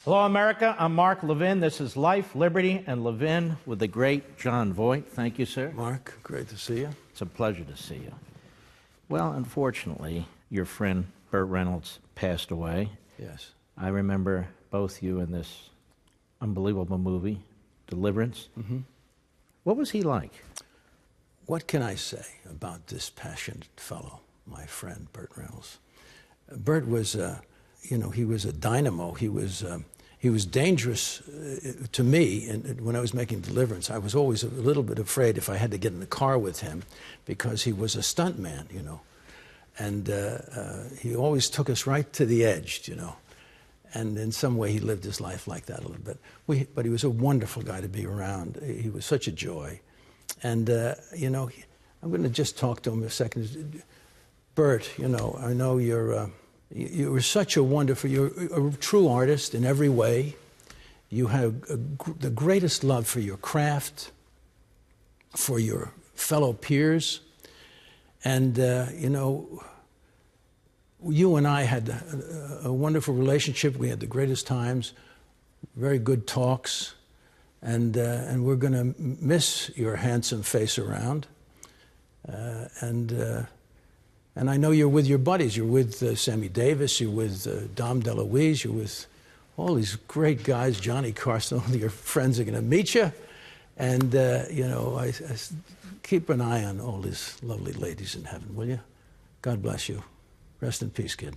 Hello, America. I'm Mark Levin. This is Life, Liberty, and Levin with the great Jon Voigt. Thank you, sir. Mark, great to see you. It's a pleasure to see you. Well, unfortunately, your friend Burt Reynolds passed away. Yes. I remember both you in this unbelievable movie, Deliverance. Mm-hmm. What was he like? What can I say about this passionate fellow, my friend, Burt Reynolds? Burt was, he was a dynamo. He was dangerous to me. And when I was making Deliverance, I was always a little bit afraid if I had to get in the car with him because he was a stuntman, And he always took us right to the edge, And in some way, he lived his life like that a little bit. But he was a wonderful guy to be around. He was such a joy. And, I'm going to just talk to him a second. Burt, I know you were such a wonderful, you're a true artist in every way. You have the greatest love for your craft, for your fellow peers. And, you and I had a wonderful relationship. We had the greatest times, very good talks. And we're going to miss your handsome face around. And I know you're with your buddies. You're with Sammy Davis. You're with Dom DeLuise. You're with all these great guys. Johnny Carson. All your friends are going to meet you. And, I keep an eye on all these lovely ladies in heaven, will you? God bless you. Rest in peace, kid.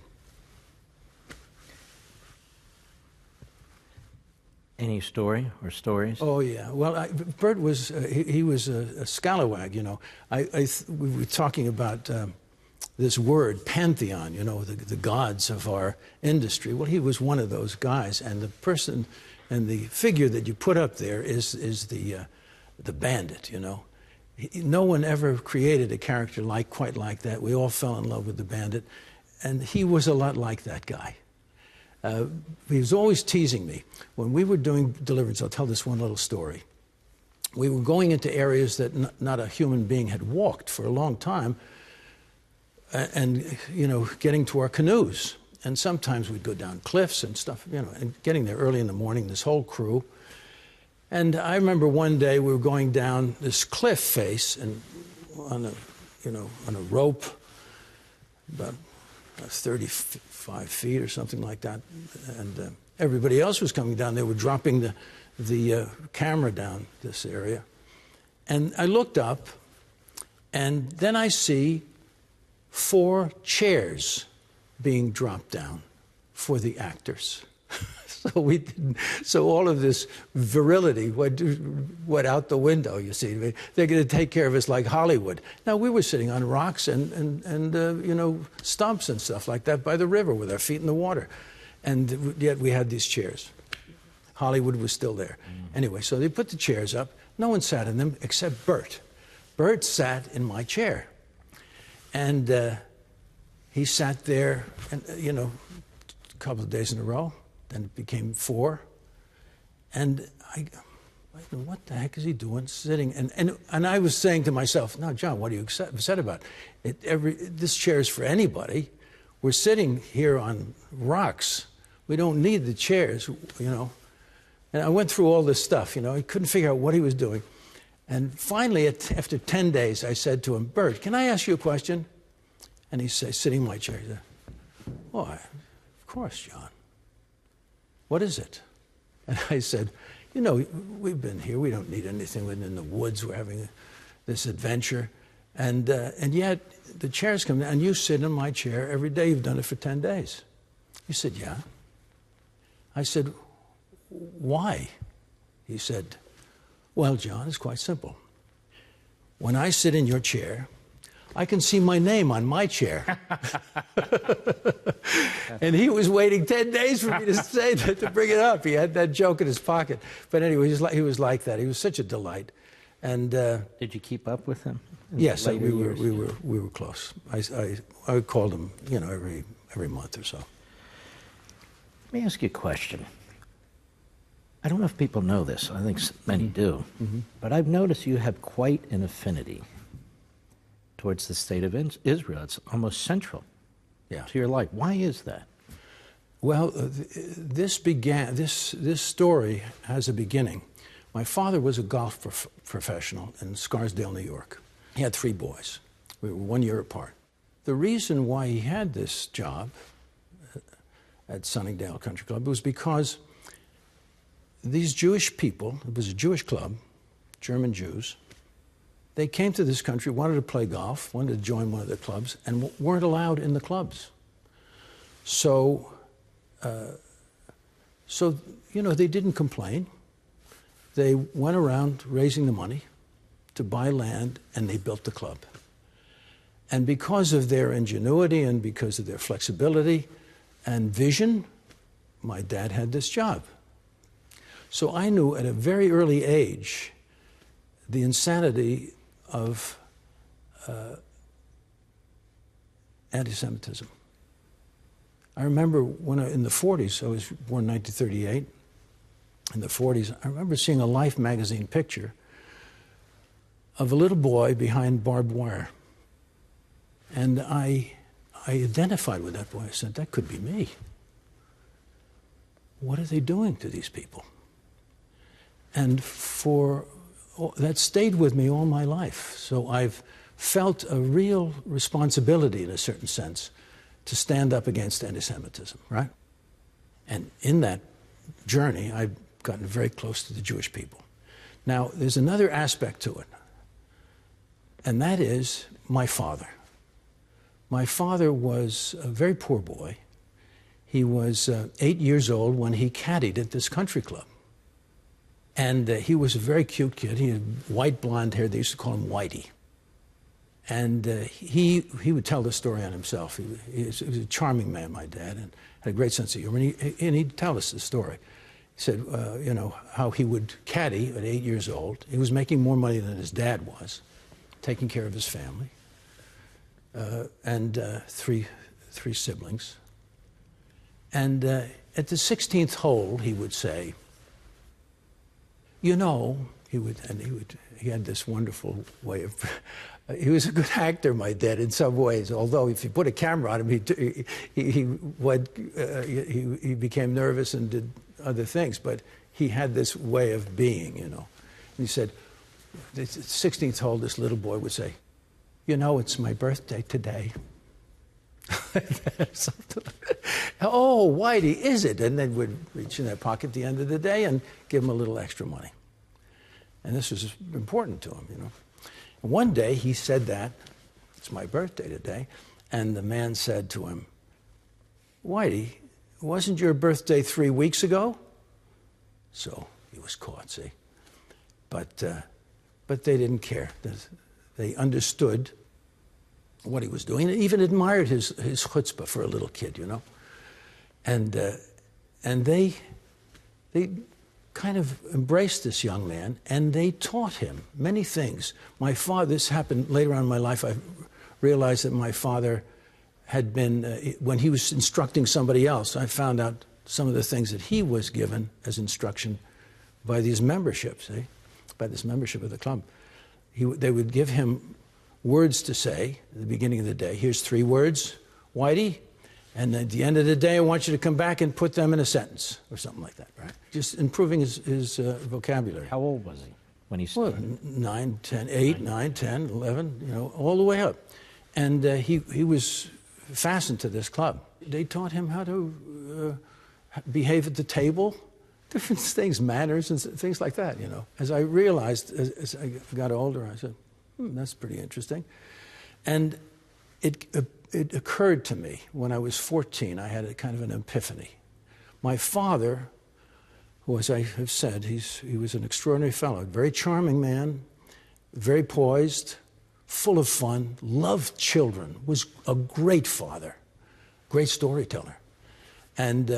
Any story or stories? Oh, yeah. Well, Burt was, he was a scalawag, We were talking about this word, pantheon, the gods of our industry. Well, he was one of those guys. And the person and the figure that you put up there is the bandit, No one ever created a character quite like that. We all fell in love with the bandit. And he was a lot like that guy. He was always teasing me. When we were doing Deliverance, I'll tell this one little story. We were going into areas that not a human being had walked for a long time, and, getting to our canoes. And sometimes we'd go down cliffs and stuff, and getting there early in the morning, this whole crew. And I remember one day we were going down this cliff face and on a rope, about 35 feet or something like that. And everybody else was coming down. They were dropping the camera down this area. And I looked up, and then I see 4 chairs being dropped down for the actors. So all of this virility went out the window, you see. They're going to take care of us like Hollywood. Now, we were sitting on rocks and stumps and stuff like that by the river with our feet in the water. And yet we had these chairs. Hollywood was still there. Anyway, so they put the chairs up. No one sat in them except Burt. Burt sat in my chair. And he sat there, a couple of days in a row. Then it became 4. And I said, what the heck is he doing sitting? And I was saying to myself, no, John, what are you upset about? This chair is for anybody. We're sitting here on rocks. We don't need the chairs, And I went through all this stuff, I couldn't figure out what he was doing. And finally, after 10 days, I said to him, Burt, can I ask you a question? And he said, sitting in my chair, he said, why, of course, John. What is it? And I said, we've been here. We don't need anything. We're in the woods. We're having this adventure. And yet the chairs come down, and you sit in my chair every day. You've done it for 10 days. He said, yeah. I said, why? He said, well, John, it's quite simple. When I sit in your chair, I can see my name on my chair. And he was waiting 10 days for me to say that, to bring it up. He had that joke in his pocket. But anyway, he was like that. He was such a delight. And did you keep up with him? Yes, we were close. I called him, every month or so. Let me ask you a question. I don't know if people know this. I think many do. Mm-hmm. But I've noticed you have quite an affinity towards the state of Israel. It's almost central to your life. Why is that? Well, this story has a beginning. My father was a golf professional in Scarsdale, New York. He had 3 boys. We were 1 year apart. The reason why he had this job at Sunningdale Country Club was because these Jewish people, it was a Jewish club, German Jews, they came to this country, wanted to play golf, wanted to join one of the clubs, and weren't allowed in the clubs. So, they didn't complain. They went around raising the money to buy land, and they built the club. And because of their ingenuity and because of their flexibility and vision, my dad had this job. So I knew at a very early age the insanity of anti-Semitism. I remember when in the 40s, I was born in 1938, in the 40s, I remember seeing a Life magazine picture of a little boy behind barbed wire. And I identified with that boy. I said, that could be me. What are they doing to these people? And that stayed with me all my life. So I've felt a real responsibility, in a certain sense, to stand up against anti-Semitism, right? And in that journey, I've gotten very close to the Jewish people. Now, there's another aspect to it, and that is my father. My father was a very poor boy. He was 8 years old when he caddied at this country club. And he was a very cute kid. He had white blonde hair. They used to call him Whitey. And he would tell the story on himself. He was a charming man, my dad, and had a great sense of humor. And he'd tell us the story. He said, how he would caddy at 8 years old. He was making more money than his dad was, taking care of his family, and three siblings. And at the 16th hole, he would say, he had this wonderful way of, he was a good actor, my dad, in some ways, although if you put a camera on him, he became nervous and did other things, but he had this way of being, And he said, the 16th hole, this little boy would say, it's my birthday today. Oh, Whitey, is it? And then we'd reach in their pocket at the end of the day and give him a little extra money. And this was important to him, And one day he said that, it's my birthday today, and the man said to him, Whitey, wasn't your birthday 3 weeks ago? So he was caught, see. But they didn't care. They understood what he was doing, and even admired his chutzpah for a little kid, And they kind of embraced this young man, and they taught him many things. My father, this happened later on in my life, I realized that my father had been, when he was instructing somebody else, I found out some of the things that he was given as instruction by these memberships, by this membership of the club. They would give him words to say at the beginning of the day. Here's 3 words, Whitey, and at the end of the day, I want you to come back and put them in a sentence or something like that, right? Just improving his vocabulary. How old was he when he started? 9, 10, 8, 9, 10, 11, all the way up. And he was fastened to this club. They taught him how to behave at the table, different things, manners and things like that, As I realized, as I got older, I said, that's pretty interesting. And it occurred to me when I was 14, I had a kind of an epiphany. My father, who, as I have said, he was an extraordinary fellow, a very charming man, very poised, full of fun, loved children, was a great father, great storyteller, and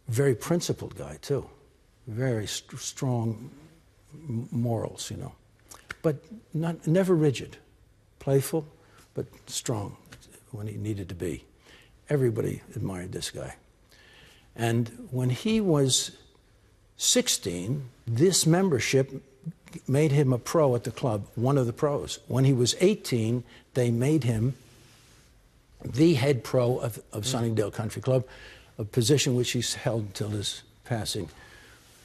very principled guy, too. Very strong morals, But never rigid, playful, but strong when he needed to be. Everybody admired this guy. And when he was 16, this membership made him a pro at the club, one of the pros. When he was 18, they made him the head pro of Sunningdale Country Club, a position which he held until his passing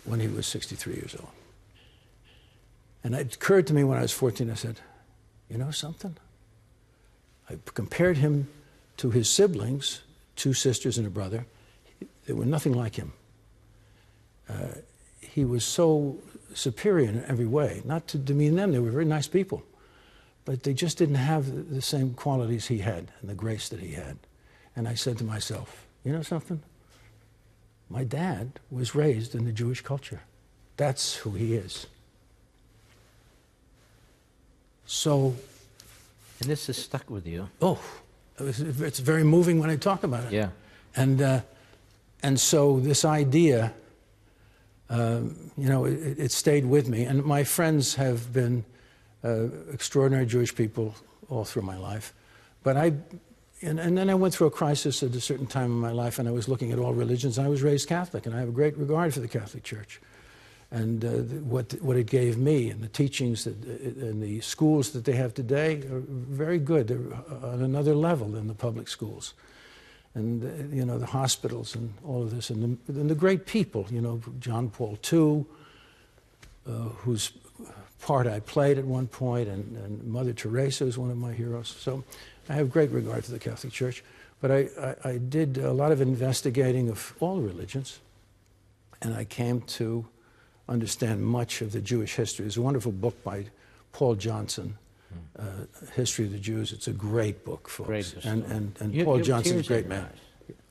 when he was 63 years old. And it occurred to me when I was 14, I said, you know something? I compared him to his siblings, 2 sisters and a brother. They were nothing like him. He was so superior in every way. Not to demean them, they were very nice people. But they just didn't have the same qualities he had and the grace that he had. And I said to myself, you know something? My dad was raised in the Jewish culture. That's who he is. So... And this has stuck with you. Oh, it's very moving when I talk about it. Yeah. And so this idea, it stayed with me. And my friends have been extraordinary Jewish people all through my life. But and then I went through a crisis at a certain time in my life, and I was looking at all religions. I was raised Catholic, and I have a great regard for the Catholic Church. And what it gave me, and the teachings and the schools that they have today are very good. They're on another level than the public schools. And, the hospitals and all of this. And the great people, John Paul II, whose part I played at one point, and Mother Teresa is one of my heroes. So I have great regard for the Catholic Church. But I did a lot of investigating of all religions, and I came to understand much of the Jewish history. There's a wonderful book by Paul Johnson, History of the Jews. It's a great book, folks. Great. And Paul Johnson's a great man.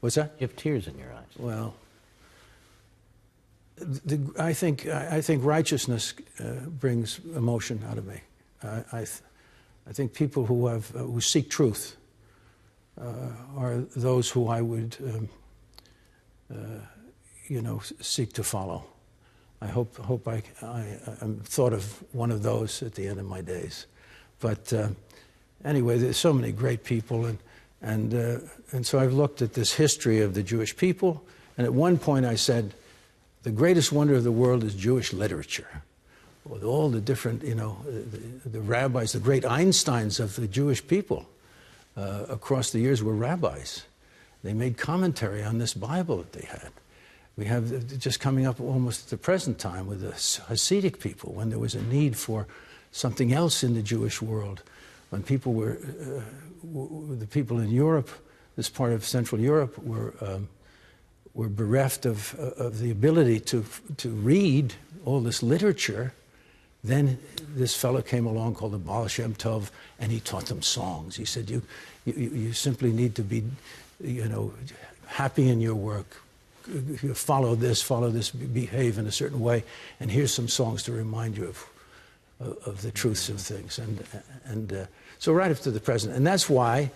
What's that? You have tears in your eyes. Well, I think righteousness brings emotion out of me. I think people who seek truth are those who I would seek to follow. I hope I'm thought of one of those at the end of my days. But anyway, there's so many great people, and so I've looked at this history of the Jewish people, and at one point I said, the greatest wonder of the world is Jewish literature. With all the different, the rabbis, the great Einsteins of the Jewish people across the years were rabbis. They made commentary on this Bible that they had. We have just coming up almost at the present time with the Hasidic people, when there was a need for something else in the Jewish world, when people were, the people in Europe, this part of Central Europe, were bereft of the ability to read all this literature. Then this fellow came along called the Baal Shem Tov, and he taught them songs. He said, you simply need to be, happy in your work. You follow this, behave in a certain way, and here's some songs to remind you of the truths of things. And so right up to the present. And that's why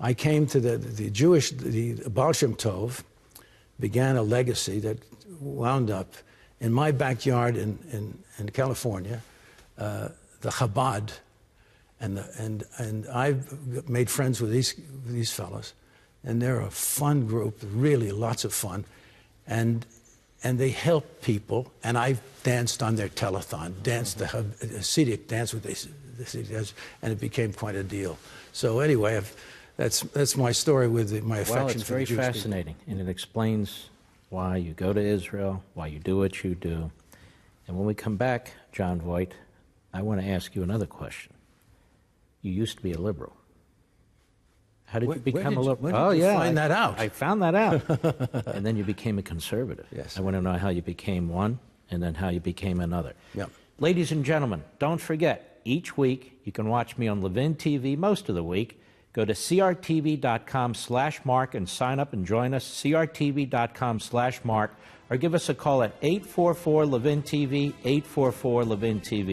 I came to the Baal Shem Tov began a legacy that wound up in my backyard in California, the Chabad, and I've made friends with these fellows. And they're a fun group, really lots of fun. And they help people. And I danced on their telethon, danced the Hasidic dance with the Hasidic dance, and it became quite a deal. So anyway, that's my story with my affection for the Jewish people. Well, it's very fascinating, and it explains why you go to Israel, why you do what you do. And when we come back, Jon Voigt, I want to ask you another question. You used to be a liberal. How did you become a liberal? When did you find that out? I found that out. And then you became a conservative. Yes. I want to know how you became one and then how you became another. Yep. Ladies and gentlemen, don't forget, each week you can watch me on Levin TV most of the week. Go to crtv.com/Mark and sign up and join us, crtv.com/Mark, or give us a call at 844-LEVIN-TV, 844-LEVIN-TV.